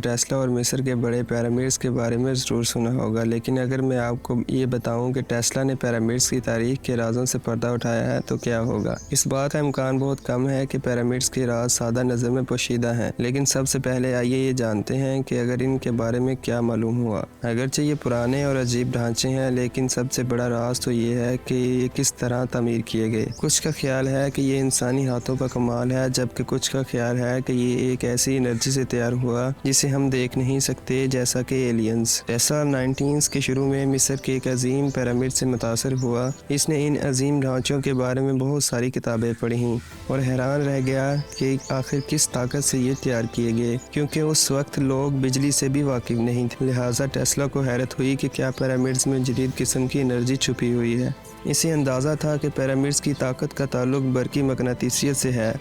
Tesla और मिस्र के बड़े पिरामिड्स के बारे में ज़रूर सुना होगा, लेकिन अगर मैं आपको ये बताऊं कि टेस्ला ने पिरामिड्स की तारीख के राज़ों से पर्दा उठाया है तो क्या होगा। इस बात का इम्कान बहुत कम है कि पिरामिड्स के राज सादा नज़र में पोशीदा हैं, लेकिन सबसे पहले आइए ये जानते हैं कि अगर इनके बारे में क्या मालूम हुआ। अगरचे ये पुराने और अजीब ढांचे हैं, लेकिन सबसे बड़ा राज तो ये है कि ये किस तरह तामीर किए गए। कुछ का ख्याल है कि ये इंसानी हाथों का कमाल है, जबकि कुछ का ख्याल है कि ये एक ऐसी एनर्जी से तैयार हुआ जिसे हम देख नहीं सकते, जैसा कि एलियंस। टेस्ला 19 के शुरू में मिस्र के एक अजीम पिरामिड से मुतासर हुआ। इसने इन अजीम ढांचों के बारे में बहुत सारी किताबें पढ़ी और हैरान रह गया कि आखिर किस ताकत से ये तैयार किए गए, क्योंकि उस वक्त लोग बिजली से भी वाकिफ नहीं थे। लिहाजा टेस्ला को हैरत हुई कि क्या पिरामिड्स में जदीद किस्म की एनर्जी छुपी हुई है। इसे अंदाज़ा था कि पिरामिड्स की ताकत का ताल्लुक बरकी मकनातीसियत से है,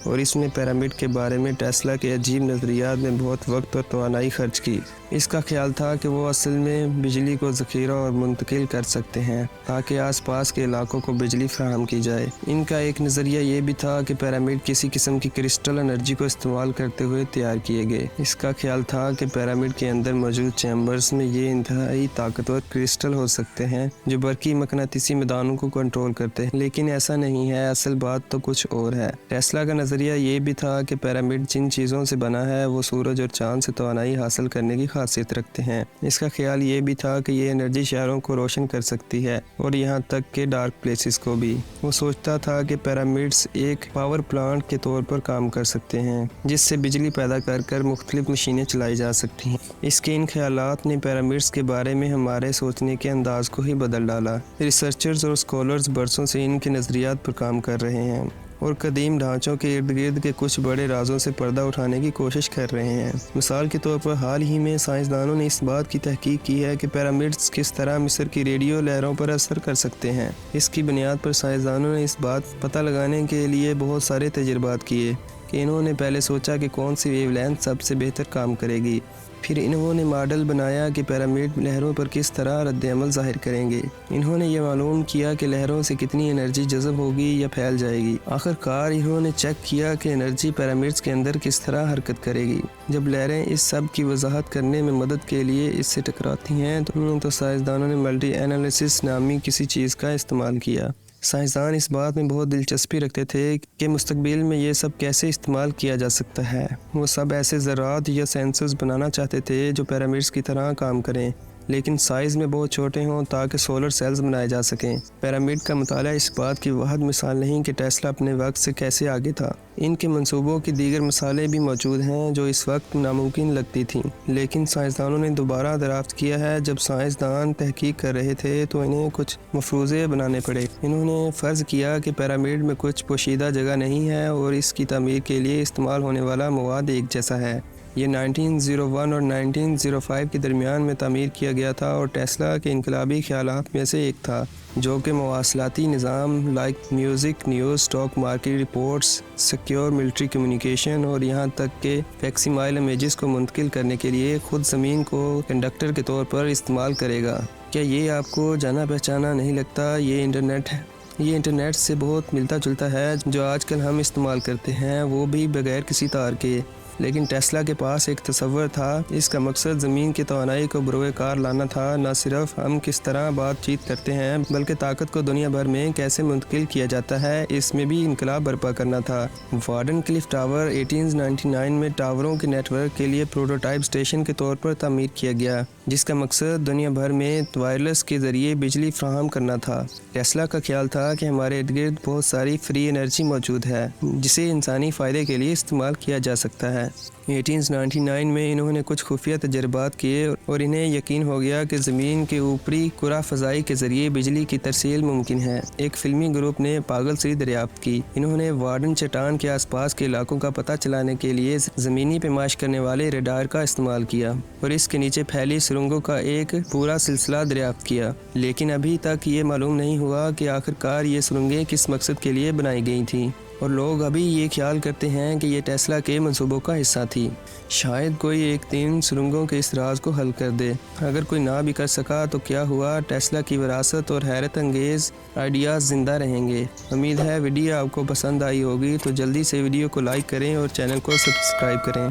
और इसमें पिरामिड के बारे में टेस्ला के अजीब नज़रियात में बहुत वक्त और तवानाई खर्च की। इसका ख्याल था कि वो असल में बिजली को ज़ख़ीरा और मुंतकिल कर सकते हैं ताकि आसपास के इलाकों को बिजली फराहम की जाए। इनका एक नज़रिया ये भी था कि पिरामिड किसी किस्म की क्रिस्टल एनर्जी को इस्तेमाल करते हुए तैयार किए गए। इसका ख्याल था कि पिरामिड के अंदर मौजूद चैम्बर्स में ये इंतहाई ताकतवर क्रिस्टल हो सकते हैं जो बरकी मकनातीसी मैदानों को कंट्रोल करते हैं, लेकिन ऐसा नहीं है। असल बात तो कुछ और है। टेस्ला का नज़रिया ये भी था कि पिरामिड जिन चीज़ों से बना है वो सूरज और चांद से तवानाई हासिल करने की खासियत रखते हैं। इसका ख्याल ये भी था कि ये एनर्जी शहरों को रोशन कर सकती है और यहाँ तक के डार्क प्लेसेस को भी। वो सोचता था कि पिरामिड्स एक पावर प्लांट के तौर पर काम कर सकते हैं जिससे बिजली पैदा कर कर मुख्तलिफ मशीनें चलाई जा सकती हैं। इसके इन ख्यालात ने पिरामिड्स के बारे में हमारे सोचने के अंदाज को ही बदल डाला। रिसर्चर्स और स्कॉलर्स बरसों से इनके नज़रियात पर काम कर रहे हैं और कदीम ढांचों के इर्द गिर्द के कुछ बड़े राजों से पर्दा उठाने की कोशिश कर रहे हैं। मिसाल के तौर पर हाल ही में साइंसदानों ने इस बात की तहकीक की है कि पिरामिड्स किस तरह मिस्र की रेडियो लहरों पर असर कर सकते हैं। इसकी बुनियाद पर साइंसदानों ने इस बात पता लगाने के लिए बहुत सारे तजर्बात किए कि इन्होंने पहले सोचा कि कौन सी वेवलेंथ सबसे बेहतर काम करेगी। फिर इन्होंने मॉडल बनाया कि पिरामिड लहरों पर किस तरह रद्द-ए-अमल ज़ाहिर करेंगे। इन्होंने ये मालूम किया कि लहरों से कितनी एनर्जी जज़ब होगी या फैल जाएगी। आखिरकार इन्होंने चेक किया कि एनर्जी पिरामिड्स के अंदर किस तरह हरकत करेगी। जब लहरें इस सब की वजाहत करने में मदद के लिए इससे टकराती हैं तो साइंसदानों ने मल्टी एनालिसिस नामी किसी चीज़ का इस्तेमाल किया। साइंसदान इस बात में बहुत दिलचस्पी रखते थे कि मुस्तकबिल में ये सब कैसे इस्तेमाल किया जा सकता है। वो सब ऐसे ज़रात या सेंसर्स बनाना चाहते थे जो पिरामिड्स की तरह काम करें, लेकिन साइज़ में बहुत छोटे हों ताकि सोलर सेल्स बनाए जा सकें। पिरामिड का मुताला इस बात की वाहिद मिसाल नहीं कि टेस्ला अपने वक्त से कैसे आगे था। इनके मंसूबों की दीगर मिसालें भी मौजूद हैं जो इस वक्त नामुमकिन लगती थीं, लेकिन साइंसदानों ने दोबारा दरियाफ्त किया है। जब साइंसदान तहकीक कर रहे थे तो इन्हें कुछ मफरूज़े बनाने पड़े। इन्होंने फ़र्ज़ किया कि पिरामिड में कुछ पोशीदा जगह नहीं है और इसकी तामीर के लिए इस्तेमाल होने वाला मवाद एक जैसा है। ये 1901 और 1905 के दरमियान में तामीर किया गया था और टेस्ला के इनकलाबी ख्यालात में से एक था, जो कि मवासलाती निज़ाम like music, news, stock market reports, secure military communication और यहाँ तक के फैक्सिमाइल इमेजेस को मुंतकिल करने के लिए खुद ज़मीन को कंडक्टर के तौर पर इस्तेमाल करेगा। क्या ये आपको जाना पहचाना नहीं लगता? ये इंटरनेट है। ये इंटरनेट से बहुत मिलता जुलता है जो आजकल हम इस्तेमाल करते हैं, वो भी बगैर किसी तार के। लेकिन टेस्ला के पास एक तसव्वुर था। इसका मकसद ज़मीन की तवानाई को बरोए कार लाना था। न सिर्फ हम किस तरह बातचीत करते हैं, बल्कि ताकत को दुनिया भर में कैसे मुंतकिल किया जाता है, इसमें भी इनकलाब बर्पा करना था। वार्डन क्लिफ टावर 1899 में टावरों के नेटवर्क के लिए प्रोटोटाइप स्टेशन के तौर पर तामीर किया गया, जिसका मकसद दुनिया भर में वायरलेस के ज़रिए बिजली फराहम करना था। टेस्ला का ख्याल था कि हमारे इर्द गिर्द बहुत सारी फ्री एनर्जी मौजूद है जिसे इंसानी फ़ायदे के लिए इस्तेमाल किया जा सकता है। 1899 में इन्होंने कुछ खुफिया तजर्बात किए और इन्हें यकीन हो गया कि ज़मीन के ऊपरी कुरा फ़ज़ाई के ज़रिए बिजली की तरसील मुमकिन है। एक फ़िल्मी ग्रुप ने पागल सी दरियाफ्त की। इन्होंने वार्डन चट्टान के आसपास के इलाकों का पता चलाने के लिए ज़मीनी पेमाश करने वाले रेडार का इस्तेमाल किया और इसके नीचे फैली सुरंगों का एक पूरा सिलसिला दरियाफ्त किया, लेकिन अभी तक ये मालूम नहीं हुआ कि आखिरकार ये सुरंगें किस मकसद के लिए बनाई गई थीं। और लोग अभी ये ख्याल करते हैं कि ये टेस्ला के मंसूबों का हिस्सा थी। शायद कोई एक दिन सुरंगों के इस राज को हल कर दे। अगर कोई ना भी कर सका तो क्या हुआ, टेस्ला की विरासत और हैरत अंगेज़ आइडियाज़ ज़िंदा रहेंगे। उम्मीद है वीडियो आपको पसंद आई होगी, तो जल्दी से वीडियो को लाइक करें और चैनल को सब्सक्राइब करें।